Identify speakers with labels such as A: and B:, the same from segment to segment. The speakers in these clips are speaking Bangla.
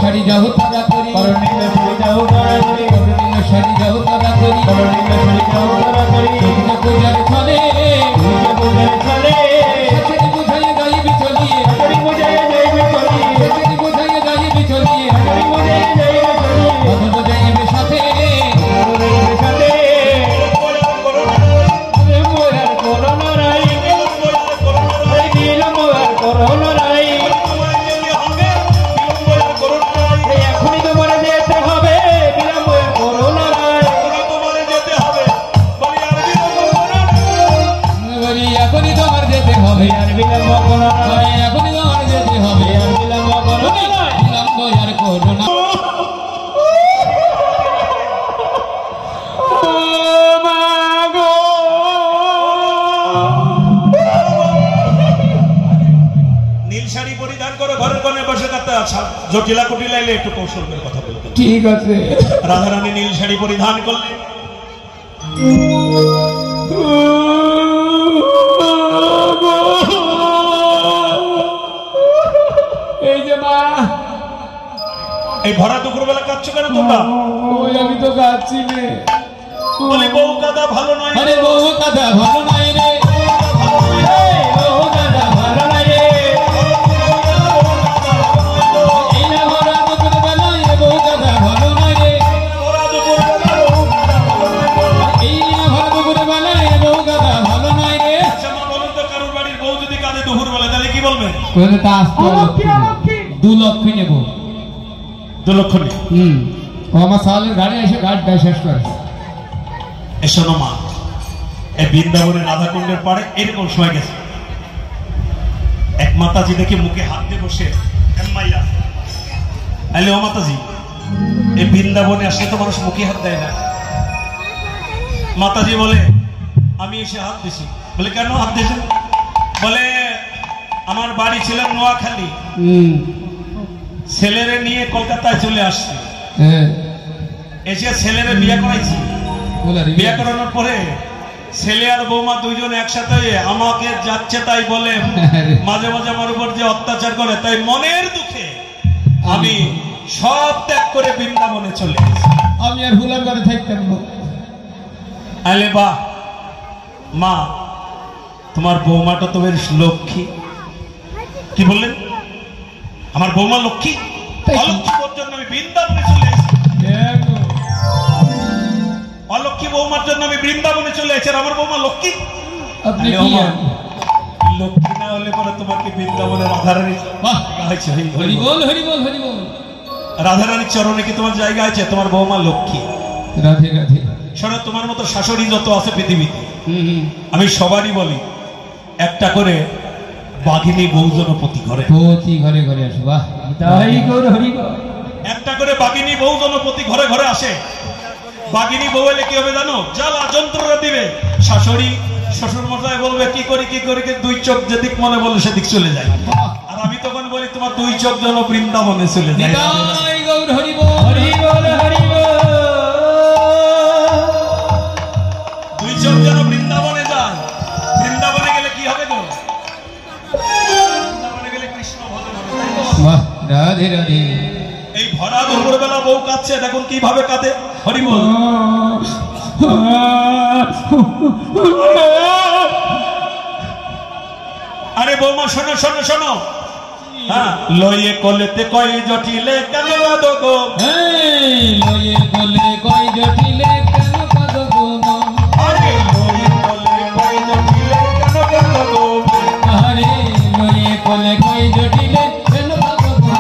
A: শাড়ি যাও তারা করি
B: করণীল শাড়ি যাও তারা করি
A: করণীল শাড়ি যাও তারা করি
B: করণীল শাড়ি যাও তারা করি
A: দুর্গা পূজার ছলে
B: দুর্গা পূজার ছলে
A: শাশুড়ি বুঝাইয়ে যাইবি চলিয়ে
B: শাশুড়ি বুঝাইয়ে যাইবি চলিয়ে
A: শাশুড়ি বুঝাইয়ে যাইবি চলিয়ে
B: শাশুড়ি বুঝাইয়ে যাইবি চলিয়ে
A: অথচ যাইবে সাথে
B: সাথে মোয়ার করোনা রাই নীলম মোয়ার করোনা রাই এখনই তোমার যেতে হবে বিলম্ব করোনা রাই
A: বলি এখনই তোমার যেতে হবে
B: আর বিলম্ব করোনা রাই
A: এখনই তোমার যেতে হবে
B: আর বিলম্ব করোনা রাই
A: বিলম্ব আর করো না
C: নীল শাড়ি পরিধান করে ঘরের কোণে বসে থাকতে আচ্ছা জটিলা কুটিলা এলে একটু কৌশল করে কথা বলতে
A: ঠিক আছে
C: রাধারানী নীল শাড়ি পরিধান করলে
A: এই যে মা
C: এই ভরা দুপুর বেলা কাঁদছো কেন তোমরা
A: ওই আমি তো কাঁদছি রে
C: বলি বউ কাদা ভালো নয়
A: আরে বউ কথা ভালো নাই রে বউ কথা ভালো নাই রে এই না ভরা দুপুর বেলায় বউ কথা ভালো নাই রে এই না ভরা দুপুর বেলায় বউ কথা ভালো নাই রে
C: আচ্ছা মা বলুন তো কারোর বাড়ির বউ যদি কাঁদে দুপুর বেলা তাহলে কি বলবে
A: কোনে তা আসতে 2 লক্ষ নেব
C: 2 লক্ষ নেই
A: ও আমার সালের গাড়ি এসে গাড়িটা শেষ করে
C: এসো না মা এই বৃন্দাবনের রাধাকুণ্ডের পাড়ে এরকম সময় গেছে এক মাতাজি দেখে মুখে হাত দিয়ে বসে মাইয়া আলে ও মাতাজি এই বৃন্দাবনে আসলে তো মানুষ মুখে হাত দেয় না মাতাজি বলে আমি এসে হাত দিছি বলে কেন হাত দিয়েছেন বলে আমার বাড়ি ছিল নোয়াখালী ছেলেরে নিয়ে কলকাতায় চলে আসছি এসে ছেলেরে বিয়ে করাইছি বিয়ে করানোর পরে ছেলে আর বৌমা দুইজন একসাথে আমাকে যাচ্ছে তাই বলে মাঝে মাঝে আমার উপর যে অত্যাচার করে তাই মনের দুঃখে আমি সব ত্যাগ করে বৃন্দাবনে চলে গেছি
A: আমি আর হুলার ঘরে থাকতাম না
C: আলে বাহ মা তোমার বৌমাটা তো বেশ লক্ষ্মী কি বললেন আমার বৌমা লক্ষ্মী অলক্ষ্মী জন্য আমি বৃন্দাবনে চলে এসেছি অলক্ষ্মী বৌমার জন্য আমি বৃন্দাবনে চলে এসেছি আর আমার বৌমা লক্ষ্মী
A: আপনি কি
C: লক্ষ্মী না হলে পরে তোমাকে বৃন্দাবনে রাধারানী
A: হরি বল হরি বল হরি বল
C: রাধারানীর চরণে কি তোমার জায়গা আছে তোমার বৌমা লক্ষ্মী
A: রাধে রাধে
C: শোনো তোমার মতো শাশুড়ি যত আছে পৃথিবীতে আমি সবারই বলি একটা করে বাঘিনী বৌজন প্রতি ঘরে
A: ঘরে আসো বাহ তাই গৌর হরি বল
C: একটা করে বাঘিনী বৌজন প্রতি ঘরে ঘরে আসে বাঘিনী বউ এলে কি হবে জানো জ্বালা যন্ত্রণা দিবে শাশুড়ি শ্বশুর মশাই বলবে কি করি দুই চোখ যেদিক মনে বলে সেদিক চলে যায় আর আমি তখন বলি তোমার দুই চোখ যেন বৃন্দাবনে চলে যায়
A: তাই গৌর হরি বল হরি বল হরি বল
C: দুই চোখ যেন বৃন্দাবনে যায় বৃন্দাবনে গেলে কি হবে গো বৃন্দাবনে গেলে কৃষ্ণ ভজন হবে
A: বাহ রাধে রাধে
C: এই ভরা দুপুরবেলা বউ কাঁদছে দেখুন কিভাবে কাঁদে হরি বল আরে বৌমা শোনো শোনো শোনো হ্যাঁ লয়ে কলেতে কয় জটিলে কেন কাঁদো গো
A: লয়ে কলে কয় জটিলে কেন কাঁদো গো
C: আরে লয়ে কলে কয় জটিলে কেন কাঁদো গো
A: আরে লয়ে কলে কয় জটিলে কেন কাঁদো গো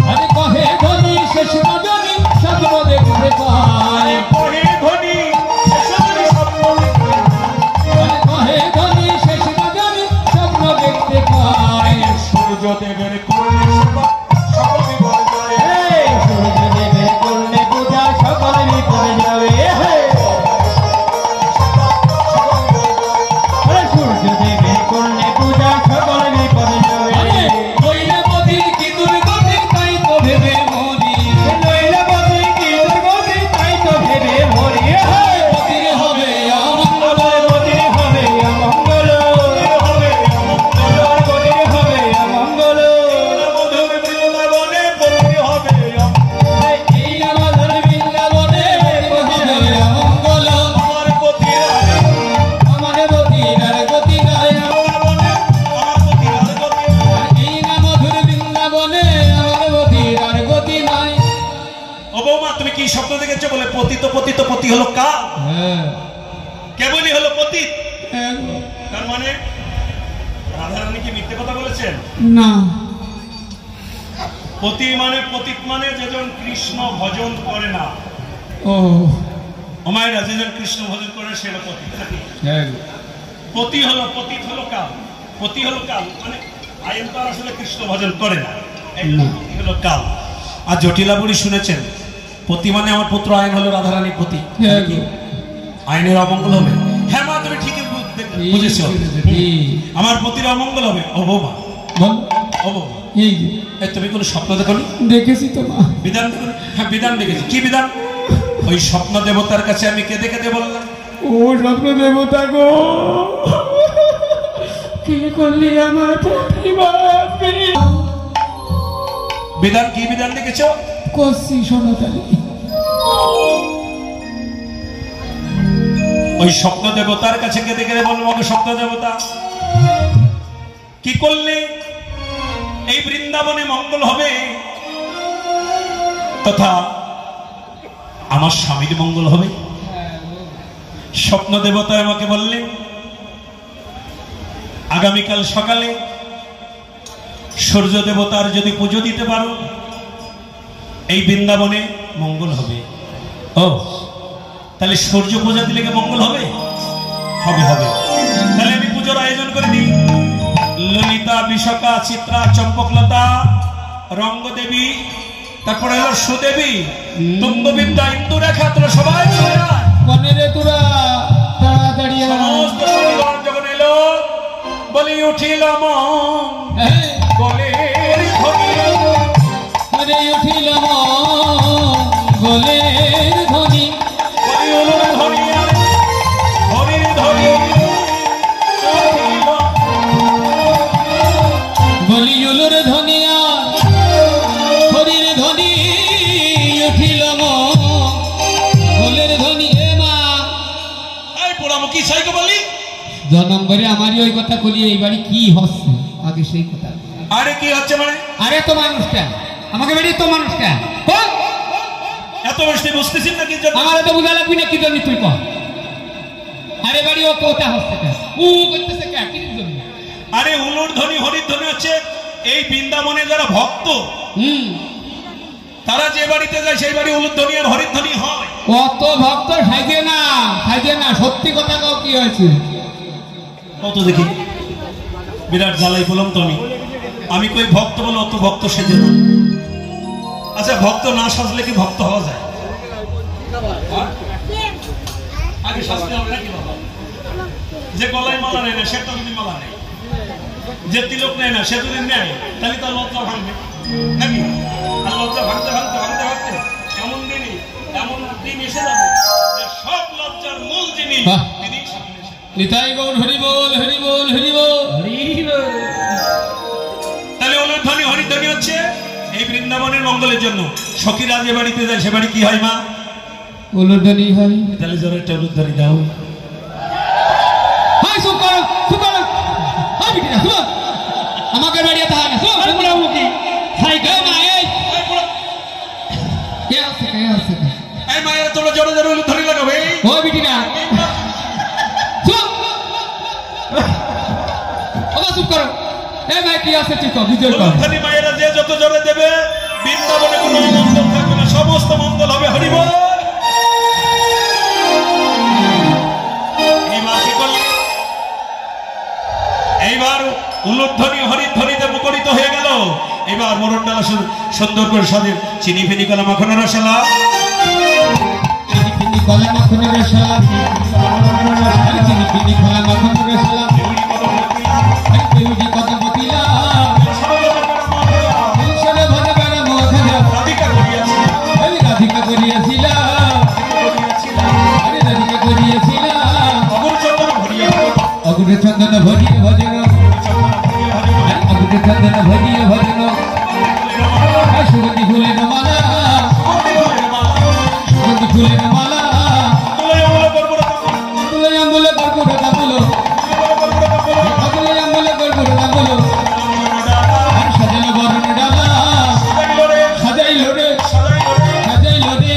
A: আরে কহে ধনী শেষ রজনী স্বপ্ন দেখতে পায়
C: কহে ধনী
A: কহে ধনী শেষ রজনী স্বপ্ন দেখতে পায়
C: সূর্যদেবের করলে সকল বিপদ যায়
B: সূর্যদেবের করলে পূজা সকল বিপদ যাবে সূর্যদেবের করলে পূজা সকল বিপদ যাবে
A: নইলে মতির কি দুর্গতি তাই তো ভেবে মরি
B: নইলে বদল কি দুর্গতি তাই তো ভেবে মরি
A: মতির হবে অমঙ্গল
B: মতির হবে অমঙ্গল হবে অমঙ্গল
C: পতিত পতিত পতি হলো কাল, কেবলই হলো পতিত। তার মানে রাধারানী কি মিথ্যে কথা বলেছেন?
A: না,
C: পতি মানে পতিত মানে যেজন কৃষ্ণ ভজন করে না।
A: ও
C: ওমাইরা যেজন কৃষ্ণ ভজন করে সেটা পতিত নাকি? পতি হলো পতিত হলো কাল, পতি হলো কাল মানে আইন তো আসলে কৃষ্ণ ভজন করে না, এই পতি হলো কাল। আর জটিলা বুড়ি শুনেছেন পতি মানে আমার পুত্র আইন হলো রাধারানী পতি, আইনের অমঙ্গল হবে। হ্যাঁ মা তুমি ঠিকই বুঝেছ, আমার পতির অমঙ্গল হবে। ও বৌমা, ও বৌমা, এই তুমি কোনো স্বপ্ন দেখোনি?
A: দেখেছি তো মা।
C: বিধান দেখুন? হ্যাঁ বিধান দেখেছি। কি বিধান? ওই স্বপ্ন দেবতার কাছে আমি কেঁদে কেঁদে বললাম,
A: ও স্বপ্ন দেবতা গো, কে করলি আমার
C: বিধান? কি বিধান দেখেছ?
A: কষি সোনাতালি।
C: ওই স্বপ্ন দেবতার কাছে কেঁদে কেঁদে বলবো, স্বপ্ন দেবতা কি করলে এই বৃন্দাবনে মঙ্গল হবে তথা আমার স্বামীর মঙ্গল হবে? স্বপ্ন দেবতা আমাকে বললেন আগামীকাল সকালে সূর্য দেবতার যদি পুজো দিতে পারো এই বৃন্দাবনে মঙ্গল হবে। ও তাহলে সূর্য পূজা দিলে কি মঙ্গল হবে? হবে হবে। তাহলে আমি পুজোর আয়োজন করে দিই। ললিতা, বিশাখা, চিত্রা, চম্পকলতা, রঙ্গদেবী, তারপরে হলো সুদেবী, তুঙ্গবিদ্যা, ইন্দুরেখা, তোরা সবাই চলে আয়।
A: তোরা তাড়াতাড়ি
C: সমস্ত শনিবার যখন এলো বলি উঠিল মন গলের ধ্বনি,
A: উঠিল গলের ধ্বনি,
C: বলি উলুর ধ্বনি, হরির ধ্বনি,
A: বলি উলুর ধ্বনি, হরির ধ্বনি, উঠিল গলের ধ্বনি। হে মা,
C: এই পোড়ামুখী সাইকে বলি
A: জন্ম করে আমারই ওই কথা বলি, এই বাড়ি কি হচ্ছে আগে সেই কথা।
C: আরে কি হচ্ছে মানে?
A: আরে তো মানুষটা আমাকে বাড়ি তো মানুষটা
C: এত বসতে বুঝতেছিস না কি?
A: আমার তো বুঝা লাগবি না কি জানি তুই কর। আরে বাড়ি ও কোথা হচ্ছে ও করতেছে কি জন্য?
C: আরে উলুর ধ্বনি হরির ধ্বনি হচ্ছে এই বৃন্দাবনে যারা ভক্ত তারা যে বাড়িতে যায় সেই বাড়ি উলুর ধ্বনি আর হরির ধ্বনি হয়।
A: অত ভক্ত সাইজে না, সাইজে না, সত্যি কথা কাও কি হয়েছে
C: কত দেখি বিরাট জ্বালাই বললাম তো আমি কই ভক্ত বলে অত ভক্ত সেজে না। আচ্ছা ভক্ত না সাজলে কি ভক্ত হওয়া যায়? আগে সাজতে হবে নাকি বাবা? যে গলায় মালা নেয় না সে তো যদি মালা নেয়, যে তিলক নেয় না সে যদি নেয় তাহলে তার লজ্জা ভাঙবে নাকি? আর লজ্জা ভাঙতে ভাঙতে ভাঙতে ভাঙতে এমন দিন এসে যাবে যে সব লজ্জার মূল জিনিস তিনি সামনে এসে
A: নিতাই গৌর হরি বল, হরি বল, হরি বল, হরি বল।
C: তাহলে উলুর ধ্বনি হরির ধ্বনি হচ্ছে এই বৃন্দাবনের মঙ্গলের জন্য। সখীরা যে বাড়িতে যায় সে বাড়ি কি হয় মা?
A: উলুর ধ্বনি হয়।
C: তাহলে জোরে একটা উলুর ধ্বনি দাও।
A: হাই সুপ করো, সুপ করো, হাই বিটিরা সুপ। আমাকে বাড়ি আতা না সুপ, তোমরা মুকি হাই গো মা। এই কে আছে
C: এই মায়ের তোমরা জোরে জোরে উলুর ধ্বনি লাগাবে।
A: ও বিটিরা সুপ, ওবা সুপ করো। এই ভাই কি আছে ঠিক বিজয় কর।
C: উলুর ধ্বনি মায়েরা যে যত জোরে দেবে বৃন্দাবনে কোনো অমঙ্গল থাকবে না, সমস্ত মঙ্গল হবে। হরি বল। এইবার উলুর ধ্বনি হরির ধ্বনিতে মুখরিত হয়ে গেল। এবার মরণ ডালা সুন্দর করে সাজে চিনি ফিনি কলা মাখন রসালা,
A: চিনি ফিনি কলা মাখন রসালা, চিনি ফিনি কলা মাখন রসালা, দেউরি কত বকিলা সরে ভরে বেড়া মধুরা
C: রাধিকা করিয়াছি,
A: আমি রাধিকা করিয়াছিলা, আরে রাধিকা করিয়াছিলা, অগুরে চন্দন ভরিয়ে ভজন, অগুরে চন্দন ভরিয়ে ভজন, সুগন্ধি ফুলের মালা, সুগন্ধি ফুলের মালা, তুলে আম্বুলে কর্পূর কাপুলো, তুলে আম্বুলে কর্পূর কাপুলো, সাজালো বরণ ডালা, সাজাইলো রে, সাজাইলো রে,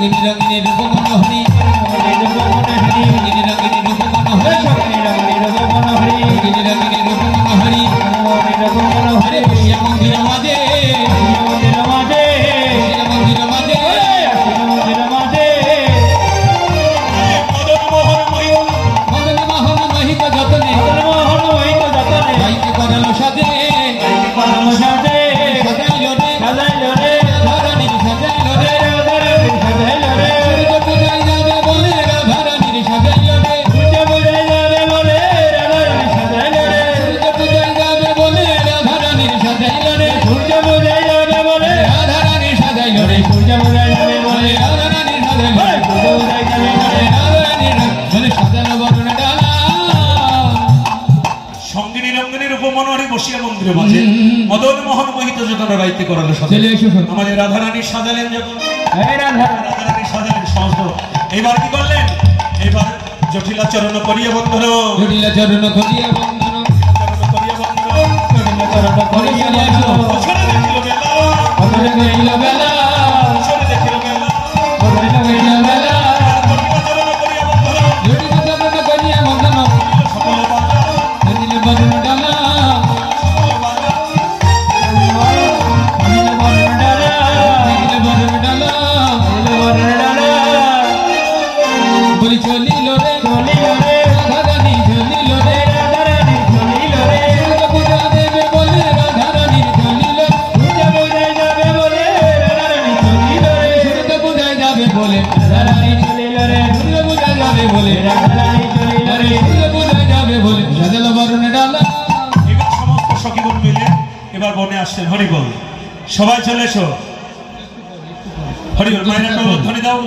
A: রঙিনী রঙিনী রূপ মনোহরি রূপ মনোহরি রঙিনী রঙিনী রূপ মনোহরি রঙিনী রঙিনী রূপ মনোহরি রঙিনী রঙিনী রূপ মনোহরি রূপ মনোহরি মন্দির মাঝে মন্দির মাঝে মন্দির মাঝে মন্দির মাঝে মদন মোহন মোহিত যতনে মদন মোহন মোহিত যতনে ভাইকে করালো সাজে ভাইকে করালো সাজে সাজাইলো রে সাজাইলো রে রাধারানীর সাজাইলো রে রাধারানীর সাজাইলো রে সূর্য পূজায় যাবে বলে রাধারানীর সাজাইলো রে সূর্য পূজায় যাবে বলে রাধারানীর সাজাইলো রে সূর্য পূজায় যাবে বলে রাধারানীর সাজাইলো রে সূর্য পূজায় যাবে বলে রাধারানীর সাজাইলো রে সূর্য পূজায় যাবে বলে রাধারানীর সাজাইলো রে সূর্য পূজায় যাবে বলে রাধারানীর বলে সাজানো বরণ ডালা
C: সঙ্গিনী রঙ্গিনী রূপ মনোহরি বসিয়া মন্দিরে মাঝে মদন মোহন মোহিত যতন রাইতে করালো
A: চলে এসো
C: আমাদের রাধারানী সাজালেন যখন রাধারানী সাজালেন সহজ এবার কি করলেন এবার জটিলা চরণ করিয়া বন্ধন
A: জটিলা চরণ করিয়া বন্ধন
C: চরণ করিয়া বন্ধন
A: জটিলা চরণ করিয়া বন্ধন
C: বছরে দেখিল বেলা
A: বছরে দেখিল বেলা
C: বছরে দেখিল বেলা
A: বছরে দেখিল বেলা
C: জটিলা চরণ করিয়া বন্ধন
A: জটিলা চরণ করিয়া বন্ধন
C: সকল বাধা
A: জটিল বরণ ডালা
C: সকল বাধা
A: জটিল বরণ ডালা জটিল বরণ ডালা জটিল বরণ ডালা বলি চলিল রে রাধারানী চলিল রে রাধারানী চলিল রে সূর্য পূজা দেবে বলে রাধারানী চলিল সূর্য পূজায় যাবে বলে রাধারানী চলিল রে সূর্য পূজায় যাবে বলে রাধারানী চলিল রে সূর্য পূজায় যাবে বলে রাধারানী চলিল রে সূর্য পূজায় যাবে বলে সাজাল বরণ ডালা
C: এবার সমস্ত সখীগণ মিলে এবার বনে আসছেন হরিবল সবাই চলে এসো হরিবল মায়ের একটা ধ্বনি দাও